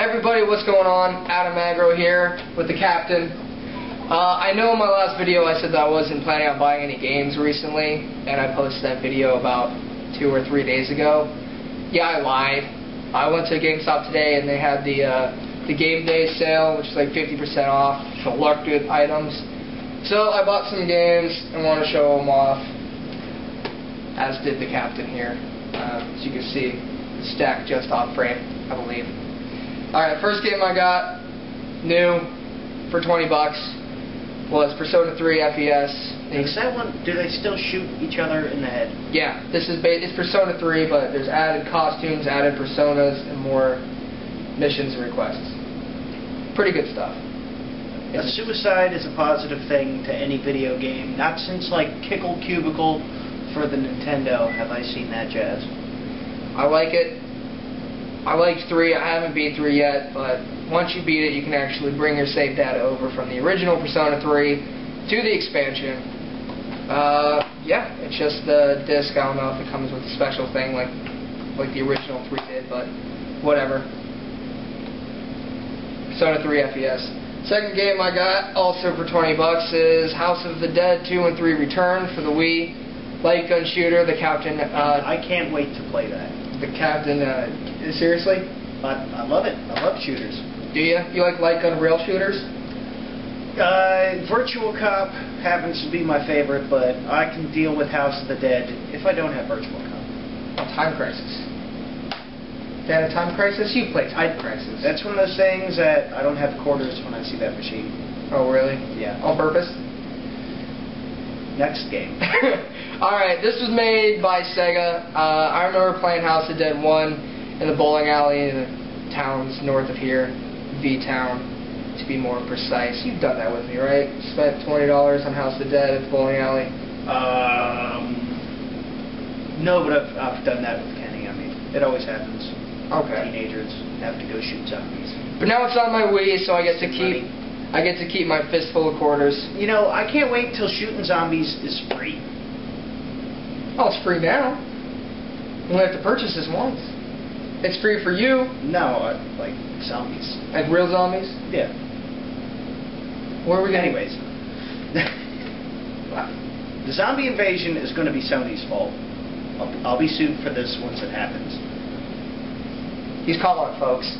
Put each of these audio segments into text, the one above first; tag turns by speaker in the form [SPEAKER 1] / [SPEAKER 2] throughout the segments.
[SPEAKER 1] Everybody, what's going on? Adam Agro here with the Kap'n. I know in my last video I said that I wasn't planning on buying any games recently, and I posted that video about 2 or 3 days ago. Yeah, I lied. I went to GameStop today and they had the game day sale, which is like 50% off selected items. So I bought some games and want to show them off, as did the Kap'n here. As you can see, the stack just off frame, I believe. Alright, first game I got, new, for 20 bucks, was Persona 3 FES.
[SPEAKER 2] Is that one, do they still shoot each other in the head? Yeah,
[SPEAKER 1] this is it's Persona 3, but there's added costumes, added personas, and more missions and requests. Pretty good stuff.
[SPEAKER 2] Suicide is a positive thing to any video game. Not since like Kickle Cubicle for the Nintendo have I seen that jazz.
[SPEAKER 1] I like it. I liked 3. I haven't beat 3 yet, but once you beat it, you can actually bring your save data over from the original Persona 3 to the expansion. Yeah, it's just the disc. I don't know if it comes with a special thing like the original 3 did, but whatever. Persona 3 FES. Second game I got, also for 20 bucks, is House of the Dead 2 and 3 Return for the Wii. Light gun shooter, the Kap'n.
[SPEAKER 2] I can't wait to play that.
[SPEAKER 1] The Kap'n, seriously?
[SPEAKER 2] I love it. I love shooters.
[SPEAKER 1] Do you? You like light gun rail shooters?
[SPEAKER 2] Virtual Cop happens to be my favorite, but I can deal with House of the Dead if I don't have Virtual Cop.
[SPEAKER 1] Oh, Time Crisis. That a Time Crisis? You play Time Crisis.
[SPEAKER 2] That's one of those things that I don't have quarters when I see that machine.
[SPEAKER 1] Oh, really?
[SPEAKER 2] Yeah.
[SPEAKER 1] On purpose?
[SPEAKER 2] Next game.
[SPEAKER 1] Alright, this was made by Sega. I remember playing House of the Dead 1 in the bowling alley in the towns north of here. V-Town, to be more precise. You've done that with me, right? Spent $20 on House of the Dead at the bowling alley?
[SPEAKER 2] No, but I've done that with Kenny. I mean, it always happens.
[SPEAKER 1] Okay.
[SPEAKER 2] Teenagers have to go shoot zombies.
[SPEAKER 1] But now it's on my Wii, so I get to keep my fistful of quarters.
[SPEAKER 2] You know, I can't wait till shooting zombies is free.
[SPEAKER 1] Oh, it's free now. You only have to purchase this once. It's free for you.
[SPEAKER 2] No, like zombies.
[SPEAKER 1] Like real zombies?
[SPEAKER 2] Yeah.
[SPEAKER 1] Where are we going?
[SPEAKER 2] Anyways. The zombie invasion is going to be Sony's fault. I'll be sued for this once it happens.
[SPEAKER 1] He's calling it, folks.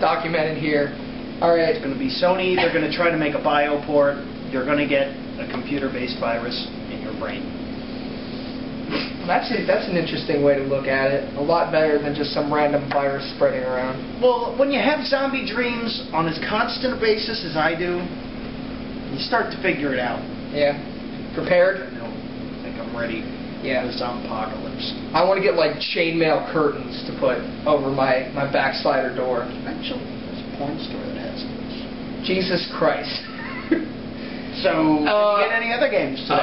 [SPEAKER 1] Documented here. Alright.
[SPEAKER 2] It's going to be Sony. They're going to try to make a bioport. You're going to get a computer-based virus in your brain.
[SPEAKER 1] That's an interesting way to look at it. A lot better than just some random virus spreading around.
[SPEAKER 2] Well, when you have zombie dreams on as constant a basis as I do, you start to figure it out.
[SPEAKER 1] Yeah. Prepared?
[SPEAKER 2] I think I'm ready.
[SPEAKER 1] Yeah.
[SPEAKER 2] For the zombie-apocalypse.
[SPEAKER 1] I want to get like chainmail curtains to put over my backslider door.
[SPEAKER 2] Actually, there's a porn store that has those.
[SPEAKER 1] Jesus Christ.
[SPEAKER 2] So, did you get any other games today?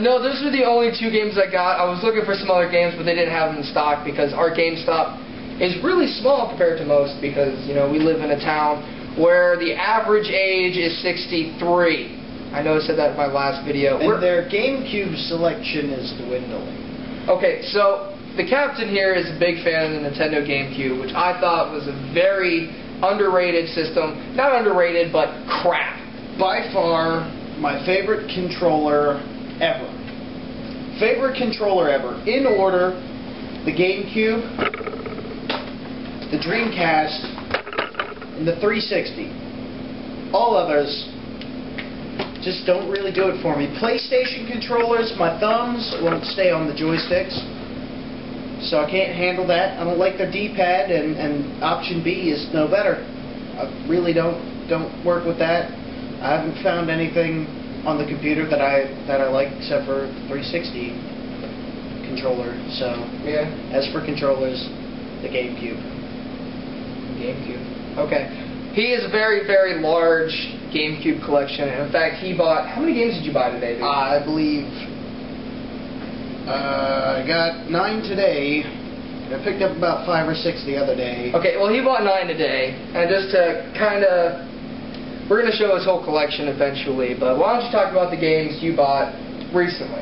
[SPEAKER 1] No, those were the only 2 games I got. I was looking for some other games, but they didn't have them in stock because our GameStop is really small compared to most because, you know, we live in a town where the average age is 63. I know I said that in my last video.
[SPEAKER 2] And their GameCube selection is dwindling.
[SPEAKER 1] Okay, so the Kap'n here is a big fan of the Nintendo GameCube, which I thought was a very underrated system. Not underrated, but crap.
[SPEAKER 2] By far, my favorite controller ever. Favorite controller ever. In order, the GameCube, the Dreamcast, and the 360. All others just don't really do it for me. PlayStation controllers, my thumbs won't stay on the joysticks, so I can't handle that. I don't like the D-pad, and option B is no better. I really don't work with that. I haven't found anything on the computer that I like except for the 360 controller. So
[SPEAKER 1] yeah.
[SPEAKER 2] As for controllers, the GameCube.
[SPEAKER 1] Okay. He has a very, very large GameCube collection. In fact, he bought... How many games did you buy today, dude?
[SPEAKER 2] I believe I got 9 today. I picked up about 5 or 6 the other day.
[SPEAKER 1] Okay, well, he bought 9 today. And just to kind of... We're going to show his whole collection eventually, but why don't you talk about the games you bought recently?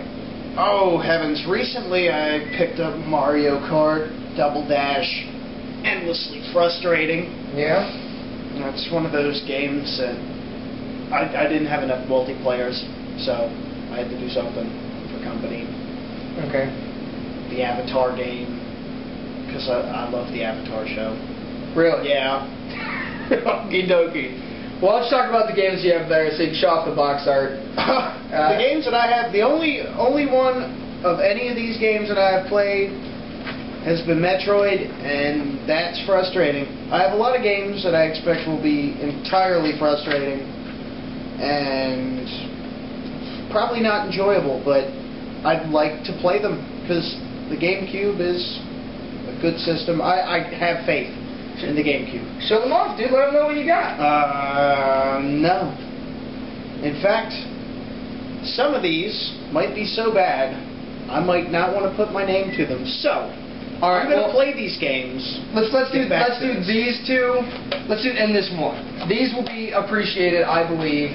[SPEAKER 2] Oh, heavens. Recently I picked up Mario Kart, Double Dash, endlessly frustrating.
[SPEAKER 1] Yeah?
[SPEAKER 2] It's one of those games that I didn't have enough multiplayers, so I had to do something for company.
[SPEAKER 1] Okay.
[SPEAKER 2] The Avatar game, because I love the Avatar show.
[SPEAKER 1] Really?
[SPEAKER 2] Yeah.
[SPEAKER 1] Okie dokie. Well, let's talk about the games you have there, so you can show off the box art.
[SPEAKER 2] The games that I have, the only one of any of these games that I have played has been Metroid, and that's frustrating. I have a lot of games that I expect will be entirely frustrating and probably not enjoyable, but I'd like to play them because the GameCube is a good system. I have faith in the GameCube.
[SPEAKER 1] Show them off, dude. Let them know what you got.
[SPEAKER 2] No. In fact, some of these might be so bad, I might not want to put my name to them. So,
[SPEAKER 1] all right,
[SPEAKER 2] I'm going to play these games.
[SPEAKER 1] Let's do these two. Let's do and this one. These will be appreciated, I believe,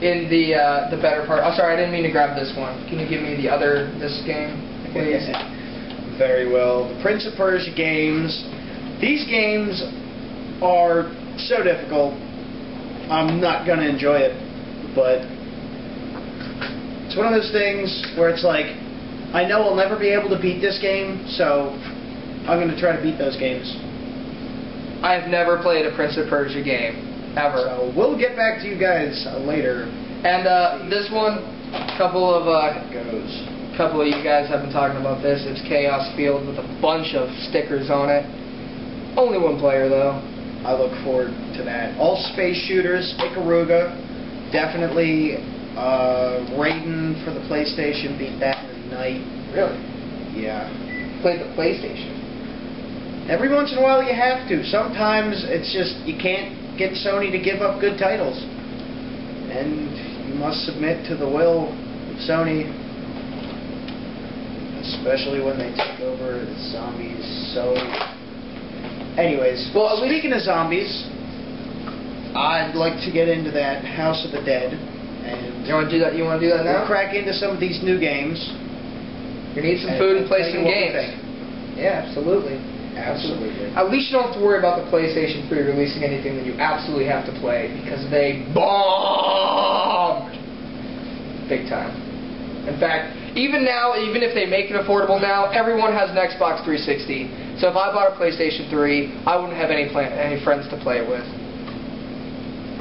[SPEAKER 1] in the better part. Oh, sorry, I didn't mean to grab this one. Can you give me this game, please?
[SPEAKER 2] Very well. The Prince of Persia games. These games are so difficult. I'm not going to enjoy it, but it's one of those things where it's like, I know I'll never be able to beat this game, so I'm going to try to beat those games.
[SPEAKER 1] I have never played a Prince of Persia game, ever.
[SPEAKER 2] So we'll get back to you guys later.
[SPEAKER 1] And this one, a couple of you guys have been talking about this. It's Chaos Field with a bunch of stickers on it. Only one player, though.
[SPEAKER 2] I look forward to that. All space shooters, Ikaruga, definitely Raiden for the PlayStation, beat that in a night.
[SPEAKER 1] Really?
[SPEAKER 2] Yeah.
[SPEAKER 1] Played the PlayStation.
[SPEAKER 2] Every once in a while you have to. Sometimes it's just you can't get Sony to give up good titles. And you must submit to the will of Sony, especially when they take over the zombies. So... anyways, well, speaking of zombies, I'd like to get into that House of the Dead, and
[SPEAKER 1] you want to do that? You want to do that now?
[SPEAKER 2] We'll crack into some of these new games.
[SPEAKER 1] You need some food and play some games. Yeah, absolutely.
[SPEAKER 2] Absolutely.
[SPEAKER 1] At least you don't have to worry about the PlayStation 3 releasing anything that you absolutely have to play because they bombed big time. In fact, even now, even if they make it affordable now, everyone has an Xbox 360. So if I bought a PlayStation 3, I wouldn't have any friends to play it with.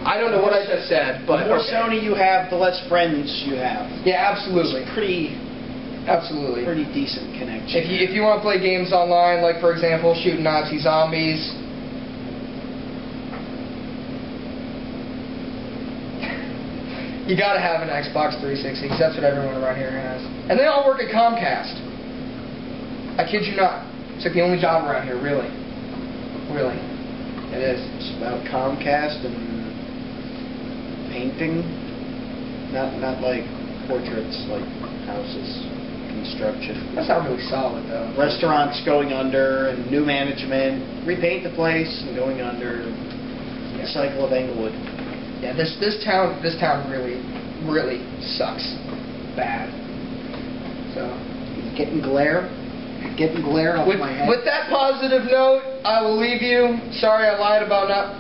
[SPEAKER 1] I don't know what I just said, but
[SPEAKER 2] the more Sony you have, the less friends you have.
[SPEAKER 1] Yeah, absolutely.
[SPEAKER 2] It's
[SPEAKER 1] absolutely
[SPEAKER 2] pretty decent connection.
[SPEAKER 1] If you want to play games online, like for example, shooting Nazi zombies. You gotta have an Xbox 360 because that's what everyone around here has. And they all work at Comcast. I kid you not. It's like the only job around here, really. Really. It is.
[SPEAKER 2] It's about Comcast and painting. Not like portraits, like houses, construction.
[SPEAKER 1] That's not really solid, though.
[SPEAKER 2] Restaurants going under and new management. Repaint the place and going under. The cycle of Englewood.
[SPEAKER 1] Yeah, this town really sucks bad. So
[SPEAKER 2] getting glare off my head.
[SPEAKER 1] With that positive note, I will leave you. Sorry, I lied about not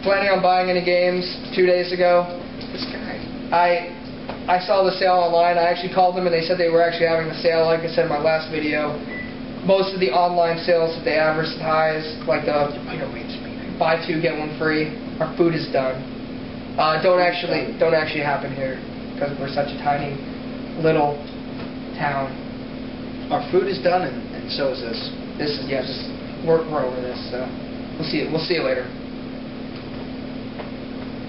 [SPEAKER 1] planning on buying any games 2 days ago. This guy, I saw the sale online. I actually called them and they said they were actually having the sale. Like I said in my last video, most of the online sales that they advertise, like the buy two get one free, our food is done. Don't actually happen here because we're such a tiny little town.
[SPEAKER 2] Our food is done, and so is this.
[SPEAKER 1] We're over this. So we'll see you later.